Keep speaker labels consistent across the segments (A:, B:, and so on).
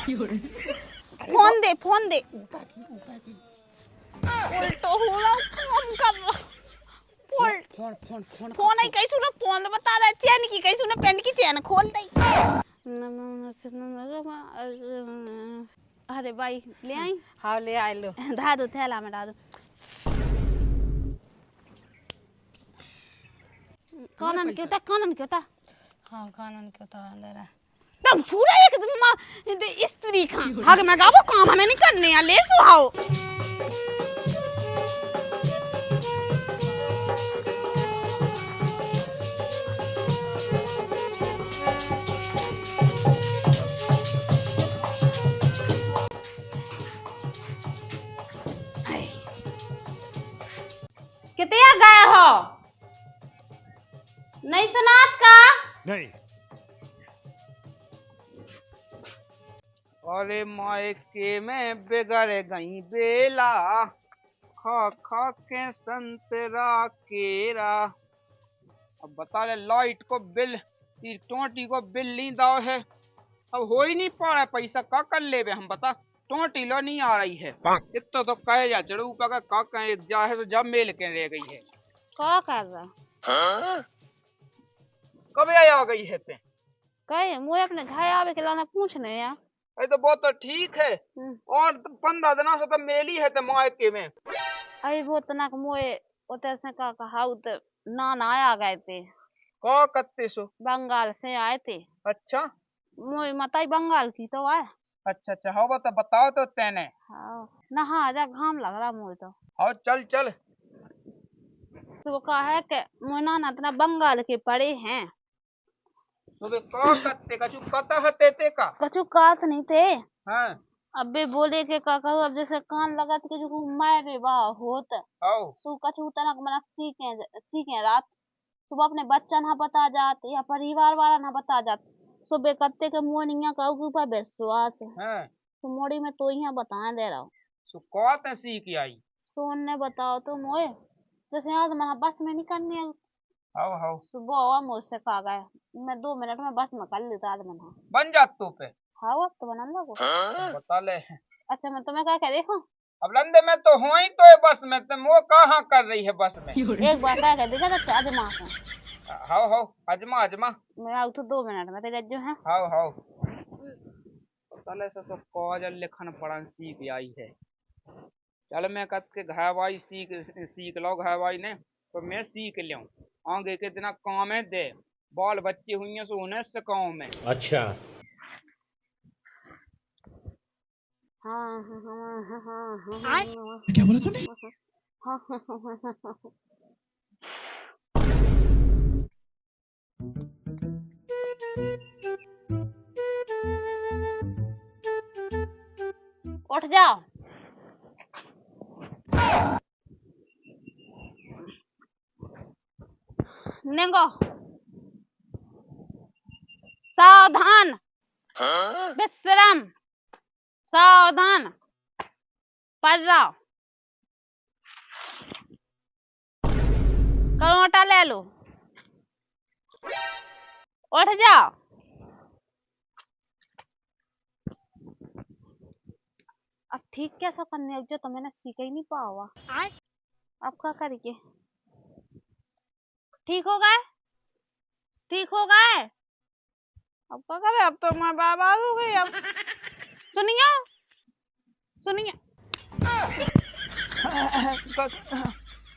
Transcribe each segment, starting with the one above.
A: Phone दे उल्टो हो रहा काम कर रहा फोन आई कहीं सुनो फोन बता रहा चैन की कहीं सुनो पेंट की चैन खोल दई। अरे भाई ले आई।
B: हाँ ले आए लो।
A: धा दो थैला में डाल दो। कानन क्यों था
B: हाँ कानून क्यों था अंदर है
A: तब छुरा एक मां स्त्री खा हां मैं गाबो काम हमें नहीं करने या ले सुहाओ
B: कितने गए हो नहीं सुनात का
C: नहीं।
D: अरे मायके में बिगड़ गई बेला खा खा के संतरा केरा। अब बता ले लाइट को बिल टोटी को बिल नहीं दाव है। अब हो ही नहीं पा रहा है पैसा का कर ले हम बता टोटी लो नहीं आ रही है इतना तो कहे जा चढ़ू का कहे जा है तो जब मेल के रह गई है
A: का कर रहा
D: कब आ गई है ते
A: कहे मुझे अपने घर आवे के लाना पूछने यार
D: अरे तो बहुत तो ठीक है और 15 दिन से तो मेली है ते मायके में
A: अरे वो तना मोए उते से का कहा उते नाना आ गए थे
D: का कत्ते सो
A: बंगाल से आए थे।
D: अच्छा
A: मोए माता बंगाल की तो आए।
D: अच्छा हाँ तो बताओ तो तेने
A: हाँ नहा जा घाम लग रहा मुझे तो
D: हाँ चल
A: तो कहा है कि मोए नाना तना बंगाल के पड़े हैं
D: तो वे का कत्ते का चुप कता हते ते का
A: कछु कात नहीं थे।
D: हाँ
A: अबे बोले के का कहू अब जैसे कान लगा के जो मारे बा होत
D: आओ
A: सु कछु तनक मनक सीखे रात सुबह अपने बच्चा ना बता जात या परिवार वाला ना बता जात सुबह करते के मोनिया का ऊपर विश्वास
D: हाँ
A: तो मोड़ी में तो यहाँ बता दे रहा हूँ
D: सो कौत सीख आई
A: सोन ने बताओ तो मोए जैसे आज मना बस में नहीं करनी है
D: हाउ
A: सुबह हुआ मुझसे कहा गए मैं 2 मिनट में बस में कर लेता आज मना
D: बन जात तो पे
A: हाँ वक्त तो बना लगो
D: बता ले
A: अच्छा मैं तुम्हें क्या देखो
D: अब लंदे में तो हो ही तो है बस में तुम वो कहाँ कर रही है बस में
A: एक बार क्या कह देगा तो आज माँ से
D: हाउ अजमा
A: मैं आऊ तो 2 मिनट में तेरे जो है
D: हाउ पता ले सब काजल लिखन पढ़न सीख आई है चल मैं कत के घावाई सीख लो घावाई ने तो मैं सीख लिया आगे के दिन काम है दे बाल बच्चे हुई सो उन्हें सिखाऊं में
C: अच्छा क्या बोला तूने?
A: उठ जाओ नेंगो सावधान विश्राम सावधान पढ़ जाओ करोटा ले लो उठ जाओ अब ठीक कैसा करने जो तो मैंने सीखा ही नहीं पावा अब क्या करिए ठीक हो गए अब क्या करे अब तो मैं बर्बाद हो गई अब सुनिए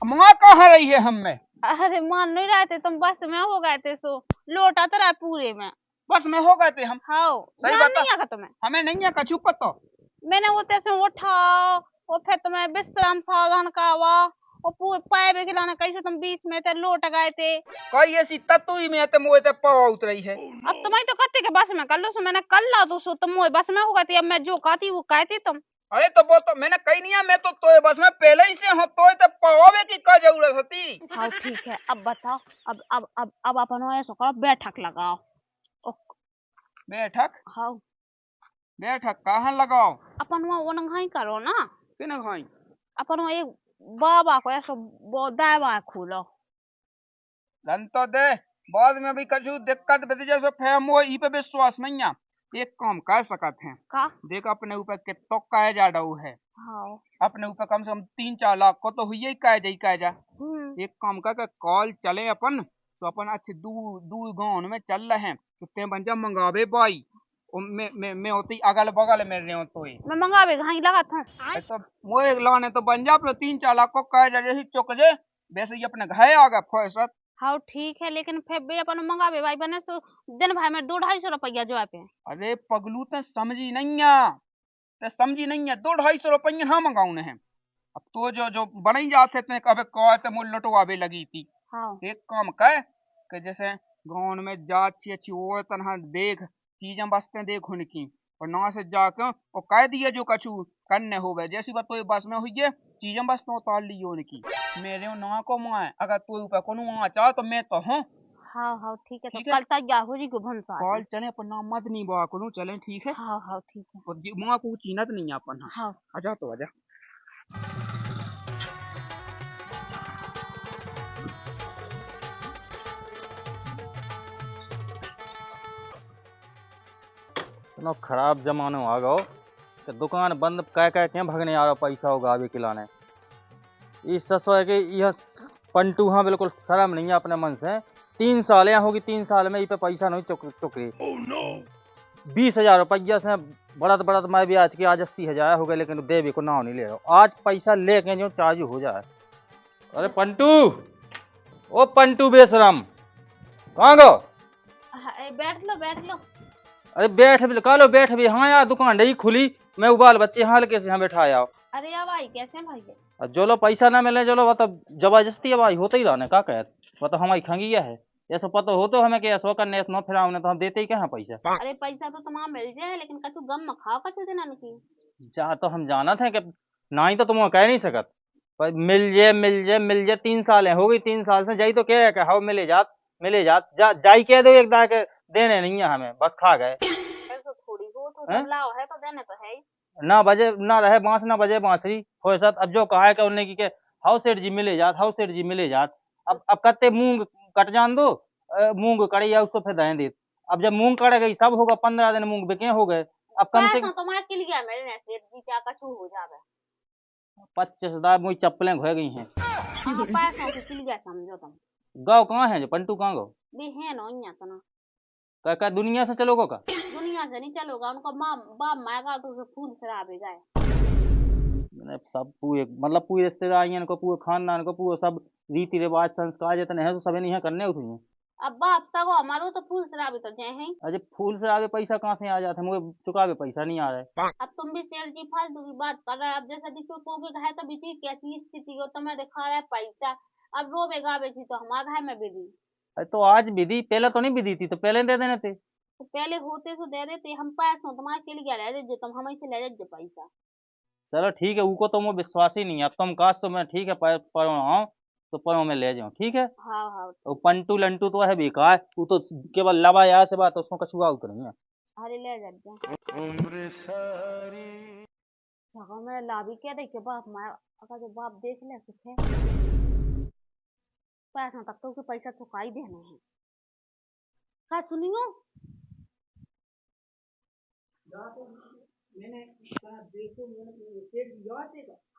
D: माँ कहाँ रही है हमें
A: अरे मान नहीं रहे थे तुम बस में हो गए थे सो लोटा तो रहा पूरे में
D: बस में हो गए थे हम
A: हाँ
D: सही
A: ध्यान
D: बात
A: नहीं आगा तुम्हें
D: हमें नहीं है कछु पता
A: मैंने वो तैसे उठाओ और फिर तुम्हें विश्राम सावधान कावा और पूरे पैर खिलाना कैसे तुम बीच में थे लोट गए थे
D: कोई ऐसी तत्वी में ते मुझे ते पाव उतरी है
A: अब तुम्हें तो कहते कि बस में कर लो सो मैंने कर ला तो सो तुम बस में हो गए थे अब मैं जो कहती वो कहती तुम
D: अरे तो वो तो मैंने कही नहीं है मैं तो तोए बस में पहले ही से हूँ तोए तो पावे की क्या जरूरत होती
A: हाँ ठीक है अब बताओ अब अपन ऐसा करो बैठक लगाओ
D: बैठक
A: हाँ
D: बैठक कहाँ लगाओ
A: अपन वो नंगाई करो ना
D: किन खाई
A: अपन एक बाबा को ऐसा दावा खोलो
D: धन तो दे बाद में भी कछु दिक्कत बता जैसे फैम हो ई पे विश्वास नहीं है एक काम कर सकत हैं।
A: का
D: देख अपने ऊपर कितो कह जा डऊ है,
A: हाँ
D: अपने ऊपर कम से कम 3-4 लाख को तो हुई कह जाई कह जा। एक काम कर के कॉल चले अपन, तो अपन अच्छे दूर दूर गाँव में चल रहे हैं, तो ते बन जा मंगावे बाई। और मैं होती अगल बगल में रहे हो तो ही
A: मैं मंगावे घाई लगा था।
D: तो वो एक लाने तो बन जा अपने 3-4 लाख को कह जा, जैसे चुक जे वैसे ही अपने घर आ गया फौसत।
A: हाँ ठीक है, लेकिन फिर भी अपन मंगावे भाई बने तो दिन भाई में 200-250 जो पे।
D: अरे पगलू ते समझी नहीं है, ते समझी नहीं है, 200-250 रुपये हाँ मंगाऊने हैं। अब तो जो बन जाते थे कभी कह ते मुझ लटवावे लगी थी।
A: हाँ
D: एक काम कर कि जैसे गाँव में जा अच्छी अच्छी और तरह देख चीजें बसते देख उनकी, और ना से जाके और कह दिए जो कछु करने हो गए, जैसी बात तो बस में हुई है चीजें बस तो उतार ली उनकी। मेरे ना को माए अगर तू ऊपर को आ चाह तो मैं तो हूँ।
A: हाँ हाँ ठीक है, तो
D: ठीक है?
A: कल तक जा हो जी को भनसा।
D: कॉल चले अपन नाम मत नहीं बा करूँ चले, ठीक है?
A: हाँ हाँ ठीक है।
D: और माँ को चीनत नहीं है अपन। हाँ
A: हाँ
D: आजा तो आजा।
C: इतना खराब जमानो आ गो कि दुकान बंद कह के भगने आ रहा पैसा होगा अभी खिलाने। इस ससो है कि यह पंटू हाँ बिल्कुल शर्म नहीं है अपने मन से। 3 साल यहाँ होगी, 3 साल में ये पे पैसा नहीं चुके। 20,000 रुपया से बढ़त बढ़त मैं भी आज के आज 80,000 हो गए, लेकिन देवी को नाव नहीं ले रहा। आज पैसा लेके जो चार्ज हो जाए। अरे पंटू, ओ पंटू बेशरम कहाँ गो?
A: बैठ लो बैठ लो।
C: अरे बैठ भी का लो, बैठ भी। हाँ यार दुकान नहीं खुली, मैं उबाल बच्चे हाल के यहाँ बैठाया।
A: अरे यार भाई कैसे हैं भाई?
C: जो लो पैसा ना मिले जो लो वो तो जबरदस्ती भाई होते ही रहने का कह वो तो हमारी खंगिया है। ऐसा पता हो तो हमें कि ऐसा करने न फिर तो हम देते ही क्या पैसा।
A: अरे पैसा तो तमाम मिल जाए, लेकिन कछु गम में खाओ कछु देना नहीं।
C: जा तो हम जाना थे कि ना ही तो तुम कह नहीं सकत पर मिल जे 3 साल हो गई, 3 साल से जाई तो क्या है कि हाँ मिले जात जाई कह दो एक दाह के देने नहीं है हमें, बस खा गए।
A: तो थोड़ी हो तो जब लाओ है तो देने तो है ही।
C: ना बजे ना रहे बांस ना बजे बांसुरी हो साथ। अब जो कहा है कि उन्हें की के हाउ सेठ जी मिले जात। अब कत्ते मूंग कट जान दो, मूंग कड़ी है उसको फिर दे दे। अब जब मूंग कट गई सब होगा, 15 दिन मूंग बिके हो गए। अब कम से कम
A: तुम्हारे के लिए मेरे सेठ जी क्या कछु हो जावे।
C: 25,000 मुझी चप्पलें घोय गई हैं।
A: पैसों के लिए समझो तुम।
C: गाँव कहाँ है जो पंटू कहाँ गो?
A: भी है ना यहाँ तो ना।
C: का दुनिया से चलोगो का?
A: दुनिया से नहीं चलोगा, उनको बाप माएगा तो उसे फूल शराबे जाए।
C: सब पूरे मतलब पूरे रिश्तेदारियों को, पूरे खानदान को, पूरे सब रीति रिवाज संस्कार जितने हैं तो सब नहीं करने उठे।
A: अब बाप सगो हमारो तो फूल शराबे तो जाए हैं।
C: अरे फूल से आगे पैसा कहाँ से आ जाता है, मुझे चुकावे पैसा नहीं आ रहा है।
A: अब तुम भी सेठ जी फालतू की बात कर रहे हैं। अब जैसा जिसको कोगे है तो बीती कैसी स्थिति हो, तुम्हें दिखा रहा है पैसा। अब रोबे गावे थी तो हमारे घर में भी दी।
C: अरे तो आज विधि पहले तो नहीं विधि थी तो पहले दे देने थे।
A: तो पहले होते तो दे देते। हम पैसों तुम्हारे के लिए ले लीजिए, तुम हमें से ले लीजिए पैसा।
C: चलो ठीक है, उनको तो मुझे विश्वास ही नहीं है। अब तुम काश तो मैं ठीक है परो आओ तो परो में ले जाऊँ, ठीक है।
A: हाँ हाँ।
C: तो पंटू लंटू तो है बेकार, वो तो केवल लवा यार से बात, उसको कछुआ उतर नहीं है।
A: अरे ले जाइए जगह मेरा लाभी क्या देखे बाप मैं, अगर जो बाप देख ले सुखे पैसों तक तो पैसा चुकाई देने हैं। क्या सुनियो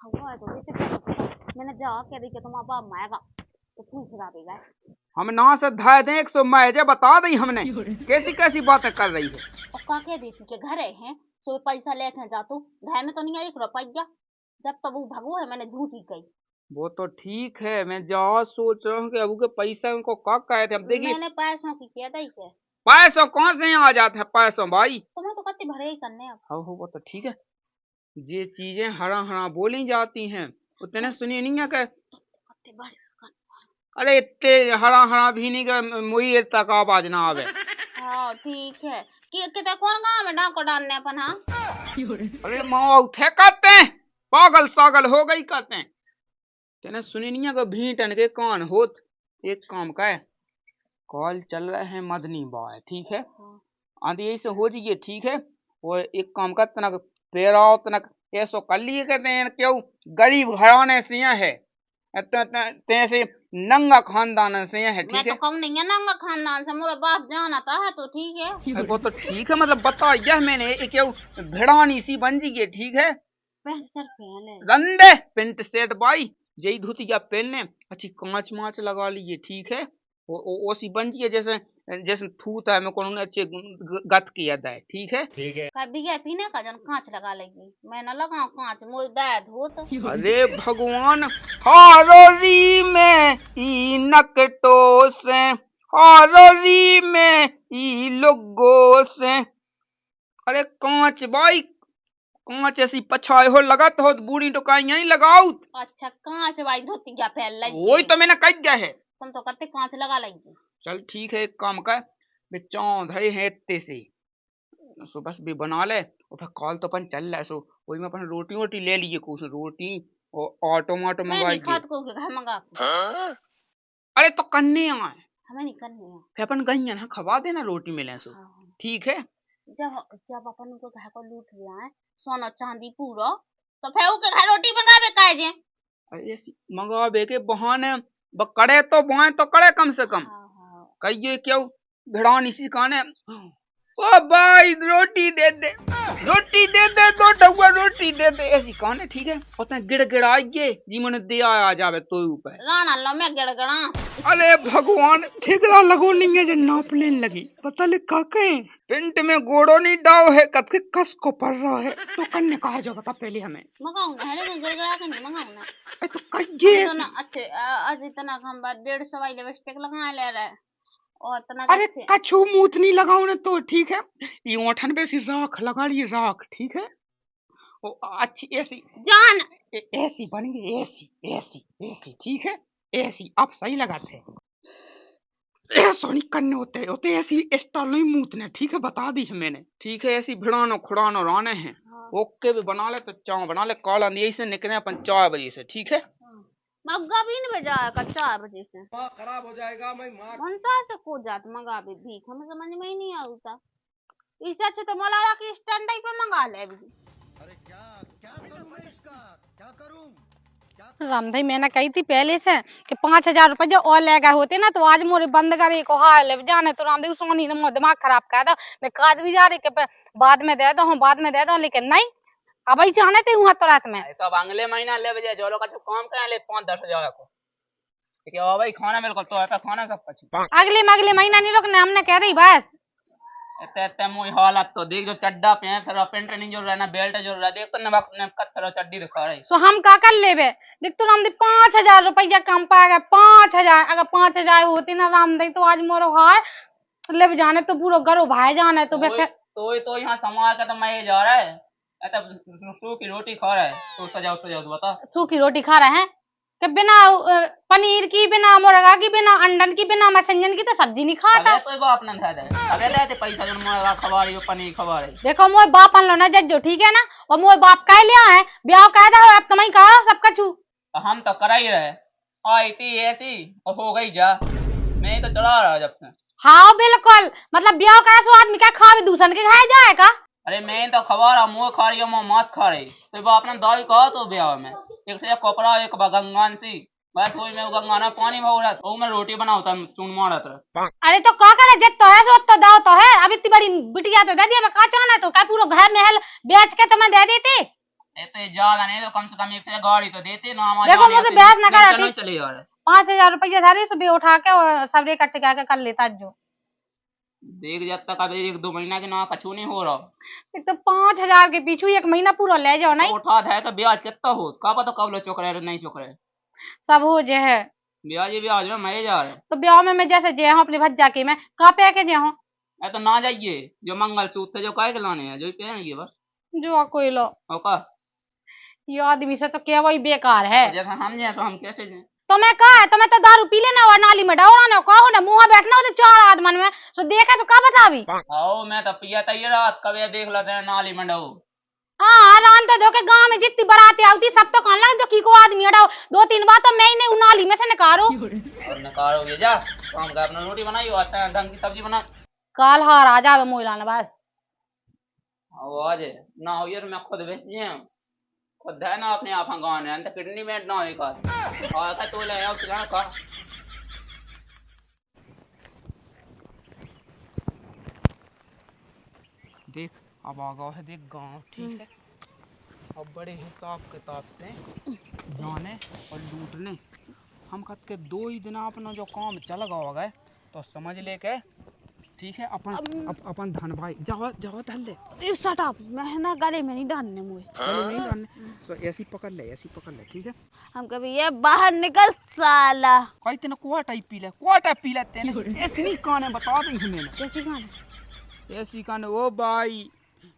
A: हवा तो मैंने जा के देखे तुम्हारा बाप माएगा तो फूल शराबे गए।
D: हम ना से धाय दें 100 मैजे बता दी हमने कैसी कैसी बातें कर रही है।
A: और का कह देती के घरे हैं तो पैसा लेके जा तू घर में तो नहीं 1 रुपया। जब तक वो भगो है मैंने झूठी गई।
D: वो तो ठीक है, मैं जा सोच रहा हूँ कि अबू के पैसा उनको का कहे थे। अब देखिए
A: मैंने पैसों की क्या दी है।
D: पैसों कहाँ से आ जाते हैं पैसों भाई।
A: तुम्हें तो कत्ती भरे ही करने अब।
D: हाँ वो तो ठीक है, ये चीजें हरा हरा बोली जाती हैं उतने सुनी नहीं है कि
A: कत्ती भरे।
D: अरे इतने हरा हरा भी नहीं कि मुई तक आवाज ना आवे।
A: हाँ ठीक है कि किते कौन गाँव में डाको डालने अपन। हाँ
D: अरे माँ उठे करते हैं पागल सागल हो गई करते हैं। तेने सुनी नहीं है कि भीटन के कान होत। एक काम का है, कॉल चल रहे हैं मदनी बॉय, ठीक है। आंधी यही से हो जाइए, ठीक है। वो एक काम का तनक पेराओ तनक ऐसो कर लिए कहते हैं क्यों गरीब घराने से है तैसे नंगा खानदान से है,
A: मैं
D: ठीक
A: तो
D: है।
A: कहूँ नहीं है नंगा खानदान से, मोरा बाप जान आता है तो ठीक है।
D: वो तो ठीक है, मतलब बता यह मैंने एक भिड़ानी सी बन जी है, ठीक है।
A: पैंट शर्ट पहन ले।
D: रंदे पेंट शर्ट बाई जई धोतिया पहनने, अच्छी कांच माच लगा लिए, ठीक है। वो सी बन जी है जैसे जैसे थूत है मैं कौन अच्छे गत की याद है, ठीक है।
A: कभी क्या पीने का जन कांच लगा लेगी, मैं न लगाऊं कांच, मोर दाद हो तो।
D: अरे भगवान, हारोरी में ई नकटो से, हारोरी में ई लोगो से। अरे कांच भाई, कांच ऐसी पछाए हो लगत हो बूढ़ी टोकाई नहीं लगाऊ।
A: अच्छा कांच भाई धोती क्या पहन लेगी।
D: वही तो मैंने कह दिया है।
A: तुम तो करते कांच लगा लेगी।
D: चल ठीक है, एक काम कर, बे चौंधे है इत्ते से सो बस भी बना ले, और फिर कॉल तो अपन चल रहा है, सो वही में अपन रोटी वोटी ले लिए, कुछ रोटी और ऑटो माटो
A: मैं
D: मंगवाई
A: नहीं खात को के घर मंगा के।
D: अरे तो करने आए,
A: हमें नहीं करनी है।
D: फिर अपन गई ना खवा देना रोटी मिले सो,
A: हाँ।
D: ठीक है।
A: जब जब अपन को घर को लूट लिया है सोना चांदी पूरा, तो फिर उसके घर रोटी मंगावे काहे जे।
D: अरे ऐसी मंगवावे के बहाने करे तो बुआए तो करे कम से कम।
A: हाँ।
D: कहिए क्यों भिड़ान इसी काने, ओ भाई रोटी दे दे, रोटी दे दे, दो टुकड़ा रोटी दे दे, ऐसी कौन है, ठीक है। उसने गिड़गिड़ाइए जी मैंने दिया आ जावे तो ऊपर
A: राणा लो मैं गिड़गड़ा।
D: अरे भगवान, ठिकरा लगो नहीं है जो नाप लेने लगी, पता ले काके पिंट में गोड़ो नहीं डाव है, कद के कस को पड़ रहा है, तो कन्ने कहा जो बता पहले हमें।
A: मंगाऊं ना, है लेकिन गिड़गड़ा के नहीं मंगाऊं ना।
D: अरे तो कहिए
A: तो ना अच्छे आज इतना हम बात 150 वाली लिपस्टिक लगा ले रहा है और इतना
D: अरे कछु मूत नहीं लगाऊ ना तो ठीक है, ये ओठन पे सी राख लगा ली, राख, ठीक है। ओ अच्छी ऐसी
A: जान
D: ऐसी बन गई, ऐसी ऐसी ऐसी, ठीक है, ऐसी आप सही लगाते हैं। ऐसा नहीं करने होते होते, ऐसी स्टाइल नहीं मूतने, ठीक है, बता दी है मैंने, ठीक है। ऐसी भिड़ानो खुड़ानो राने हैं।
A: हाँ।
D: ओके भी बना ले तो चाव बना ले, काला यही से निकले अपन 4 बजे से, ठीक है।
A: मग्गा भी नहीं बजा का 4 बजे से
E: खराब हो जाएगा, मैं माँ
A: मनसा से को जात मंगा भी भीख हमें समझ में ही नहीं आता। इससे अच्छे तो मलाला की स्टैंड पे मंगा ले अभी।
B: रामधाई मैंने कही थी पहले से कि 5,000 रुपए जो और ले गए होते ना तो आज मोरे बंद करे को हाल जाने, तो रामधाई सोनी ने मोर दिमाग खराब कर दो। मैं काज भी जा रही के बाद में दे दो, हम बाद में दे दो, लेकिन नहीं अब ही जाने थे वहां तो रात में।
D: तो अब अगले महीना ले बजे जो लोग काम कर ले 5-10 हजार को, ठीक है भाई। खाना बिल्कुल तो ऐसा खाना सब कुछ
B: अगले महीना नहीं रोकना, हमने कह रही बस।
D: इतने मुई हालत तो देख, जो चड्डा पे फिर पेंट नहीं जो रहना, बेल्ट जो रहा देख, तो नमक ने कत्थर चड्डी दिखा रही।
B: सो हम का कर लेबे, देख तो रामधाई 5,000 रुपया कम पाएगा, 5,000 अगर 5,000 होती ना रामधाई तो आज मोरो हार ले जाने तो पूरा घरों भाई जाने तो फिर
D: तो यहाँ संभाल के तो मैं ये जा रहा है, सूखी रोटी खा रहा है, तो सजाओ तो बता।
B: सूखी रोटी खा रहे हैं कि बिना पनीर की, बिना मुर्गा की, बिना अंडन की, बिना मसंजन की तो सब्जी नहीं खाता।
D: कोई बाप ना था दे, अबे दे पैसा जो मुर्गा खवा रही हो, पनीर खवा रही।
B: देखो मोए बाप अन लो ना जज्जो, ठीक है ना, और मोए बाप कह लिया है ब्याह कह दो, अब तुम्हें कहा सबका छू।
D: हम तो करा ही रहे, आई थी ऐसी और हो गई जा, मैं तो चढ़ा रहा जब से।
B: हाँ बिल्कुल, मतलब ब्याह करा सो आदमी क्या खावे दूसरे के खाए जाएगा।
D: अरे मैं तो खवा रहा, मुँह खा रही है, मुँह मांस खा रही, तो बाप ने दाई कहा तो ब्याह में एक से कपड़ा एक गंगान सी, बस वही में गंगाना पानी भर रहा था, मैं रोटी बनाता चून मारा था।
B: अरे तो क्या करे, जित तो है सो तो दाव तो है, अब इतनी बड़ी बिटिया तो दे दिया, मैं कहा चाहना तो क्या पूरा घर महल बेच के तुम्हें दे देती।
D: तो ज्यादा नहीं तो कम से कम एक गाड़ी तो देते ना।
B: देखो मुझे बहस न करा,
D: चले जा रहे
B: 5,000 रुपया था सुबह उठा के और सबरे इकट्ठे करके कर लेता जो।
D: देख जब तक अब 1-2 महीना के ना कछु नहीं हो रहा,
B: तो 5,000 के पीछू 1 महीना पूरा ले जाओ नहीं
D: तो उठा है तो ब्याज कितना हो का पता, कब लो चुक रहे नहीं चुक रहे,
B: सब हो जे है
D: ब्याज में मैं जा रहा।
B: तो ब्याह में मैं जैसे जे हूँ अपनी भज्जा की मैं कहाँ पे आके जे हूँ,
D: तो ना जाइए, जो मंगल सूत्र जो काय के लाने हैं जो पहनेंगे बस
B: जो कोई लो
D: का
B: ये आदमी से तो क्या वही बेकार है।
D: जैसा हम जाए तो हम कैसे जाए।
B: तो मैं कहा है तो मैं तो दारू पी लेना और नाली में डोराना कहो ना, मुँह बैठना हो तो 4 आदमन में तो देखा तो का बतावी।
D: आओ मैं तो पिया था ये रात कभी देख लेते हैं नाली में डाओ।
B: हाँ रान तो दो के गांव में जितनी बाराती आती सब तो कहने लग जो की को आदमी हटाओ, 2-3 बार तो मैं ही नाली में से निकालो
D: और निकालोगे जा काम का, अपना रोटी बनाइयो, आता ढंग की सब्जी बना,
B: काल हार आ जावे मोइला ने बस।
D: आओ आज ना हो यार मैं खुद बेच खुद है ना अपने आप गाने अंत किडनी में ना होई का और का तो ले आओ किला का देख अब आ गया है देख गांव ठीक है अब बड़े हिसाब किताब से जाने और लूटने हम खत के 2 ही दिन अपना जो काम चल गए तो समझ ले के ठीक है अपन धन भाई जाओ जाओ धन ले
A: शट अप, मैं ना गले में नहीं डालने मुझे।
D: चलो नहीं डालने तो ऐसी पकड़ ले ठीक है
A: हम कभी ये बाहर निकल साला।
D: कोई तेने कुआ टाइप पी ले तेने ऐसी नहीं काने बता दी हमें
A: कैसी गाना?
D: ऐसी काने ओ भाई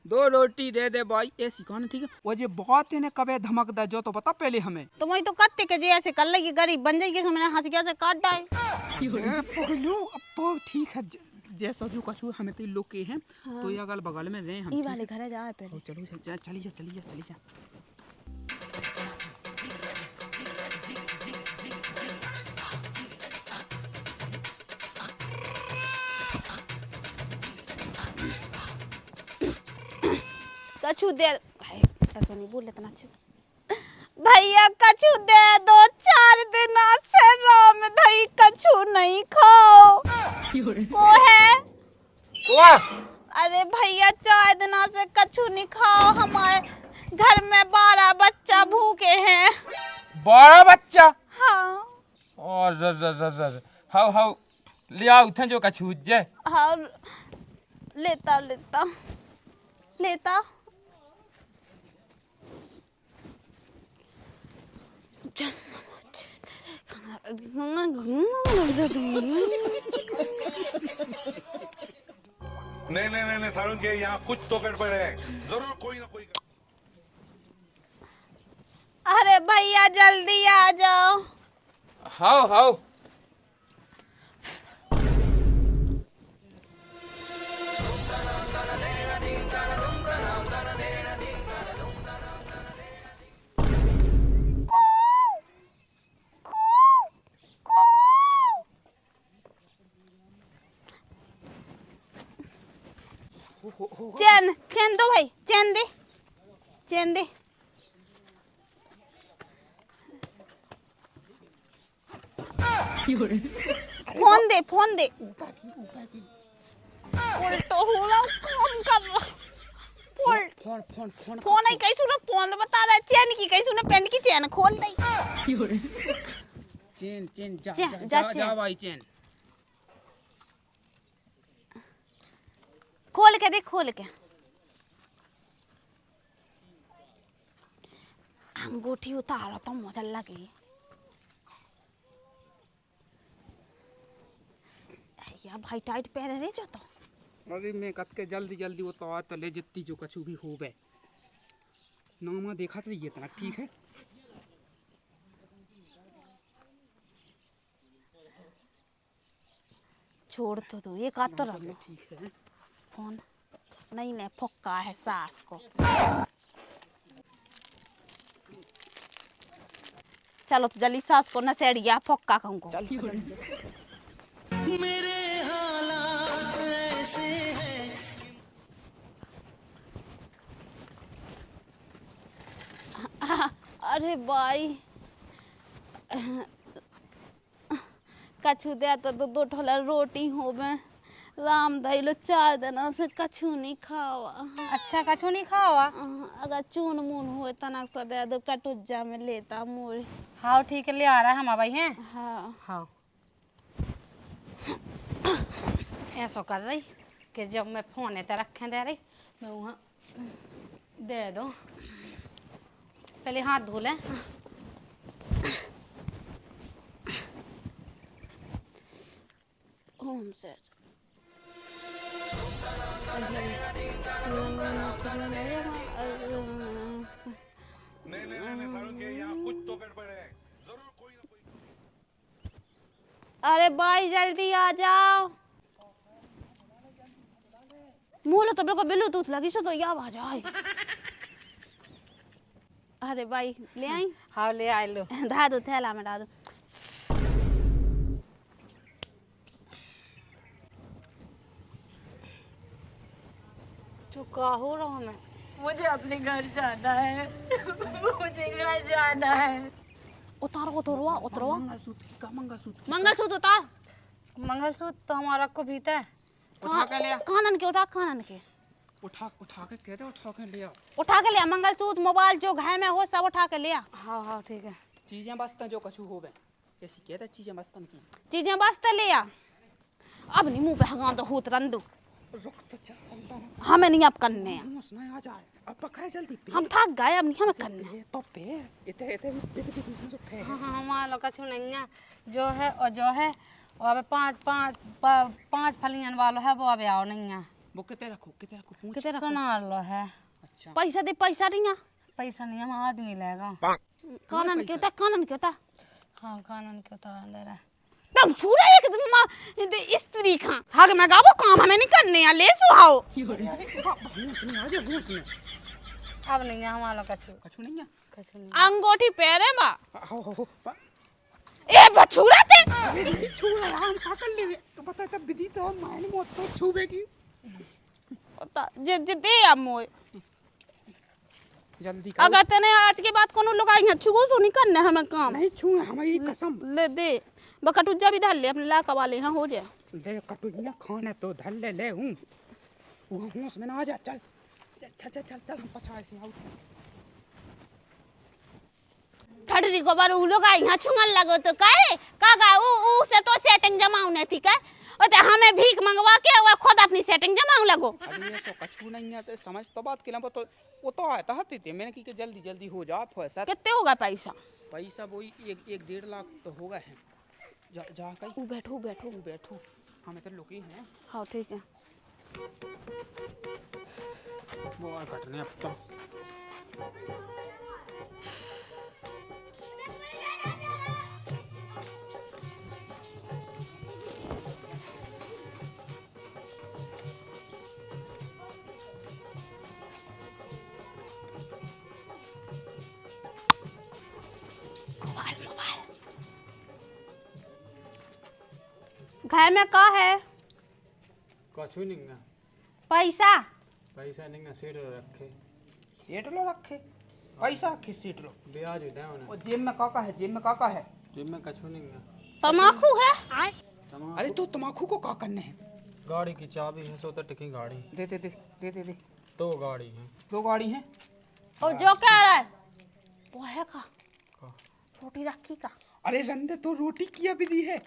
D: 2 रोटी दे दे भाई ऐसी काने ठीक है वो जे बहुत इन्हें कबे धमक दे जो तो बता पहले हमें
A: तो वही तो करते के जे ऐसे कर लेगी गरीब बन जाएगी मैंने हंस गया से काट डाल।
D: पगलू अब तो ठीक है जैसा जो कछु हमें तो लोग के हैं तो ये अगल बगल में रहे हम
A: ई वाले घर जा पहले।
D: चलो चली जा
A: कछु दे ऐसा नहीं बोल इतना अच्छे से। भैया कछु दे दो 4 दिन से राम दही कछु नहीं खाओ को है। अरे भैया 4 दिन से कछु नहीं खाओ हमारे घर में 12 बच्चा भूखे हैं।
D: 12 बच्चा
A: हाँ
D: और जर हाउ ले आओ थे जो कछु जे
A: हाँ लेता
F: नहीं सारुण के यहाँ कुछ तो गड़बड़ है जरूर कोई ना कोई।
A: अरे भैया जल्दी आ जाओ।
D: हाउ
A: चैन दो भाई, चैन दे फोन दे उल्टो हो रहा कौन कर रहा फोन आई कैसे ना फोन बता रहा चैन की कैसे ना पेंट की चैन खोल दई
D: चेन
A: जा
D: भाई चेन
A: खोल के देख खोल के अंगूठी उतारो तो मजा लगे या भाई टाइट पहने रहे जो तो
D: अरे मैं कत के जल्दी वो तो आता ले जितनी जो कछु भी हो गए नामा देखा तो ये इतना ठीक है
A: छोड़ तो दो ये का तो रख
D: ठीक है
A: फोन नहीं फक्का है सास को चलो तो जल्दी सास को नसेड़िया फक्का कहूँ
G: मेरे हालात ऐसे हैं।
A: अरे भाई कछु दे तो 2 ठोला रोटी हो में राम दही 4 दिन से कछु नहीं खावा।
B: अच्छा कछु नहीं खावा
A: अगर चून मून हो तना सो दे दो कटुज्जा में लेता मोरे।
B: हाँ ठीक है ले आ रहा है हम भाई हैं।
A: हाँ
B: ऐसा कर रही कि जब मैं फोन ते रखे दे रही मैं वहाँ दे दो पहले हाथ धो ले
A: होम से
F: नहीं सारुण के यहाँ कुछ तो गड़बड़ है जरूर कोई ना कोई।
A: अरे भाई जल्दी आ जाओ मूल तो बिल्कुल ब्लूटूथ लगी सो तो ये आवाज आई। अरे भाई ले आई
B: हाँ ले आए लो
A: धा दो थैला में डाल दो
B: चुका हो रहा मैं
H: मुझे अपने घर जाना है। मुझे घर जाना है।
A: उतारो उतरवा उतरवा
D: मंगलसूत्र का मंगलसूत्र
A: मंगलसूत्र उतार।
B: मंगलसूत्र तो हमारा को भी है।
D: उठा के लिया,
A: कानन के उतार कानन के
D: उठा के कहते उठा के लिया।
A: उठा के लिया मंगलसूत्र मोबाइल जो घर में हो सब उठा के लिया।
B: हाँ हाँ ठीक है।
D: चीजें बस्ता जो कछु होवे ऐसी कहते चीजें बस्तन की।
A: चीजें बस लिया। अब नहीं मुंह पे हगां तो होत रंदू।
D: रुक तो जा,
A: हमें नहीं अब करने हैं।
D: मुंह सुना आ जाए अब पकाए जल्दी पे।
A: हम थक गए अब नहीं हमें करने हैं।
D: तो पे इते इते जो पे
B: हाँ हाँ हमारा लोग कछु नहीं है। जो है और जो है और अब पाँच फलियन वालों है वो अभी आओ नहीं है।
D: वो किते रखो पूछ।
A: कितने रखो?
B: सुना लो है।
D: अच्छा
A: पैसा दे पैसा नहीं है।
B: पैसा नहीं है, हम आदमी लेगा।
A: कानन के उतार कानन के उतार।
B: हाँ कानून क्यों तो अंदर है।
A: तब छुरा एक स्त्री खा हग में गावो काम हमें नहीं करने हैं ले सुहाओ।
D: सुनी आ जा सुनी
B: अब नहीं है हमारा लोग
D: कछु नहीं है।
B: कछु नहीं।
A: अंगूठी पहने बा
D: हो
A: ए बछुरा ते
D: छुआ हम पकड़ ले तो पता तब विधि तो मायने मौत तो छुबेगी।
A: जे जे दे अब मोय
D: जल्दी
A: अगर तने आज के बाद कोनो लोग आई हैं छुगो सो नहीं करने हमें काम
D: नहीं छुए हमारी कसम।
A: ले दे बकटुजा भी धर ले अपने लाका वाले यहाँ हो जाए।
D: ले कटुनिया खाने तो धर ले हूँ वो होश में ना आ जा। चल चल चल चल चल हम पछाड़ से आउट।
A: ठडरी को बार उ लोग आई यहाँ छुंगल लगो तो काहे कागा उ से तो सेटिंग जमाऊ ने ठीक है और ते हमें भीख मंगवा के वो खुद अपनी सेटिंग जमाऊ लगो।
D: अरे ये सो कछु नहीं है तो समझ तो बात के ना तो वो तो आता हते मैंने की कि जल्दी जल्दी हो जा फैसा।
A: कितने होगा पैसा?
D: पैसा वही 1-1.5 लाख तो होगा है। जा जा कहीं बैठो हमें तो लुकी हैं।
A: हाँ ठीक है।
D: वो और कटने अब तो
A: घर में का है?
E: कछु नहीं है।
A: पैसा
E: पैसा नहीं है, सेठ रखे।
D: सेठ लो रखे पैसा रखे सेठ लो।
E: ब्याज दे उन्हें।
D: और जेब में काका है
E: जेब में कछु नहीं है।
A: तमाकू है।
D: अरे तू तमाकू को का करने है?
E: गाड़ी की चाबी है, 100 टकी गाड़ी।
D: दे
E: 2 गाड़ी है।
D: 2 गाड़ी हैं।
A: और जो कह रहा है वो है का रोटी रखी का।
D: अरे रंदे तो रोटी की विधि है।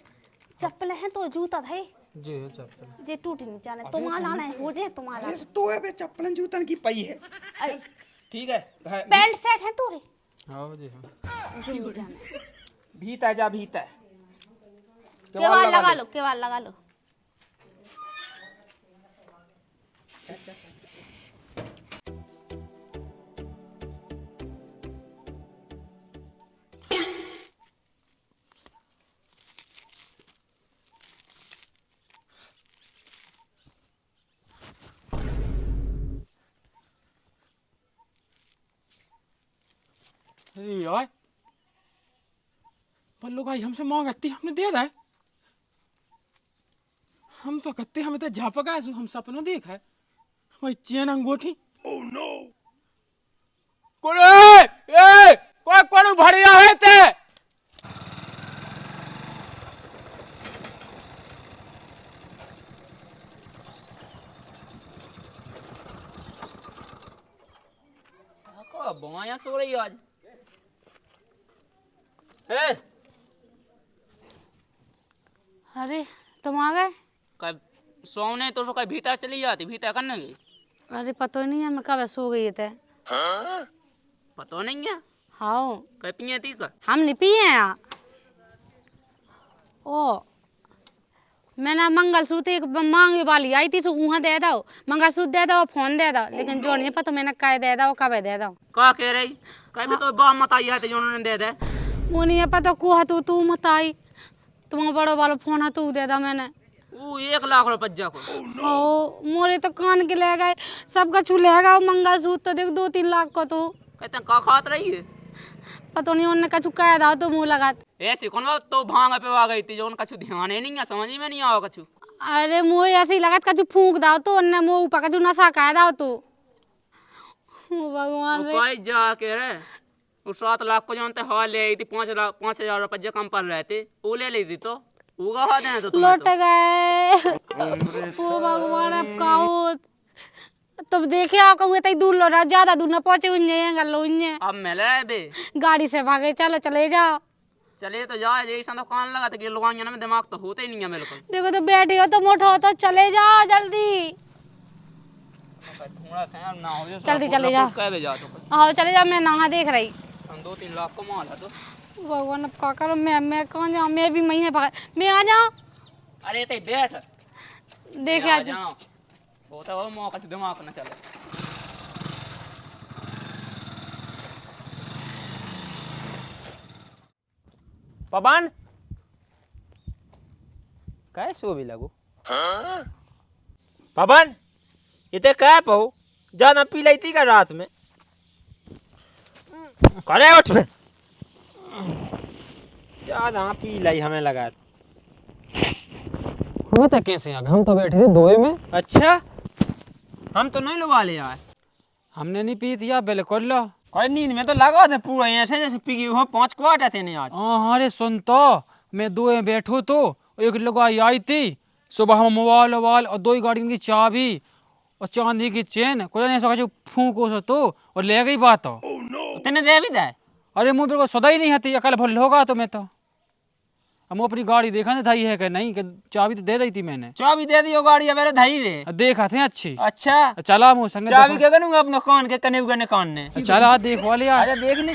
A: चप्पल है तो जूता है
E: जी है चप्पल।
A: जे टूटी नहीं जाने तुम्हारा लाना है हो जाए तुम्हारा।
D: अरे तो है बे चप्पलन जूतन की पई है।
A: अरे
D: ठीक है
A: पैंट सेट है तोरे
E: हाँ जी हाँ।
A: जी नहीं जाने।
D: भीत है जा भीत है।
A: केवाल लगा लो केवाल लगा लो।
E: यार पल्लू भाई हमसे मांग आती हमने दे दे। हम तो कहते हमें तो झापका है हम सपनों देखा है वही चेन अंगूठी। ओह नो कोई कोई भड़िया है ते
D: बुआया सो रही आज।
B: अरे तुम आ गए?
D: सोने तो कहीं भीतर चली जाती भीतर करने की।
B: अरे पता ही नहीं है मैं कब सो गई थे।
D: पता नहीं है।
B: हाँ
D: कहीं पिए थी का?
B: हम नहीं पिए हैं। ओ मैंने मंगलसूत्र एक मांगने वाली आई थी तो वहाँ दे दो मंगलसूत्र दे दो फोन दे दो लेकिन जो नहीं पता मैंने कह दे दो कब दे दो।
D: का कह रही कहीं भी तो बाप मत आई है जो उन्होंने दे दे।
B: वो नहीं है पता कुआ तू मत आई तुम्हारा बड़ा वाला फोन है तू दे दो मैंने।
D: वो 1 लाख रुपया को।
B: ओ मोरे तो कान के ले गए सबका छू ले गए मंगलसूत्र तो देख 2-3 लाख को तो
D: कहते का खात रही है
B: पता नहीं उन्होंने कछु कह दो तो मुँह लगा।
D: ऐसी कौन बात तो भांग पे आ गई थी जो उनका कछु ध्यान ही नहीं है समझ में नहीं आओ कछु।
B: अरे मुँह ऐसे ही लगा कछु फूंक दाओ तो उन्ने मुँह ऊपर कछु नशा कह दाओ तो भगवान रे।
D: कोई जाके रे वो 7 लाख को जानते हवा ले आई थी 5,000 रुपये कम पर रहे थे वो ले ली थी तो वो कहा दे तो तुम्हें
B: लौट गए। ओ भगवान अब का हो। तब देखे आप कहूँगे तई दूर लो रहा, ज्यादा दूर ना पहुंचे हुए गलो इन्हें।
D: अब मिल रहा है बे
B: गाड़ी से भागे, चलो चले जाओ।
D: चले तो जाओ जैसा तो कान लगा था कि लुगाइया में दिमाग तो होता ही नहीं है बिल्कुल।
B: देखो तो बैठे हो तो मोटा हो तो चले जाओ जल्दी। जल्दी चले जाओ।
D: कह दे जा तो
B: आओ चले जाओ, मैं नहा देख रही।
D: हम 2-3 लाख कमा ला तो
B: भगवान अब का करो, मैं कहाँ जाऊँ, मैं भी वहीं है भाग, मैं आ जाऊँ।
D: अरे ते बैठ
B: देखे
D: आ
B: आज
D: जाओ वो तो वो मौका से दिमाग ना चले।
E: पवन कैसे भी लगो पवन इते क्या पाओ ज्यादा पी ली थी का रात में करे उठ में ज्यादा पी लाई हमें लगा।
I: हमें तो कैसे आ गए, हम तो बैठे थे दोए में।
E: अच्छा हम तो नहीं लगा ले यार।
I: हमने नहीं पी दिया बिल्कुल लो।
E: कोई नींद में तो लगा थे पूरा ऐसे जैसे पी गई हो 5 क्वार्टर थे नहीं आज।
I: हाँ रे सुन तो, मैं दोए में बैठो तो एक लुगाई आई थी, सुबह हम मोबाइल वोबाइल और 2 गाड़ी की चाबी और चांदी की चेन कुछ नहीं सका फूको सो तो और ले गई बात हो।
E: तेने दे भी दे।
I: अरे मुँह बिल्कुल सदा ही नहीं आती, अकल भल होगा तो मैं तो हम अपनी गाड़ी देखा नहीं धाई है कि नहीं, कि चाबी तो दे दी थी मैंने।
E: चाबी दे दियो गाड़ी मेरे धाई रे।
I: देखा थे अच्छी।
E: अच्छा
I: चला मुँह संग
E: चाबी के करूंगा अपने कान के कने उगने कान ने।
I: चला देख वाले यार।
E: अरे देख ले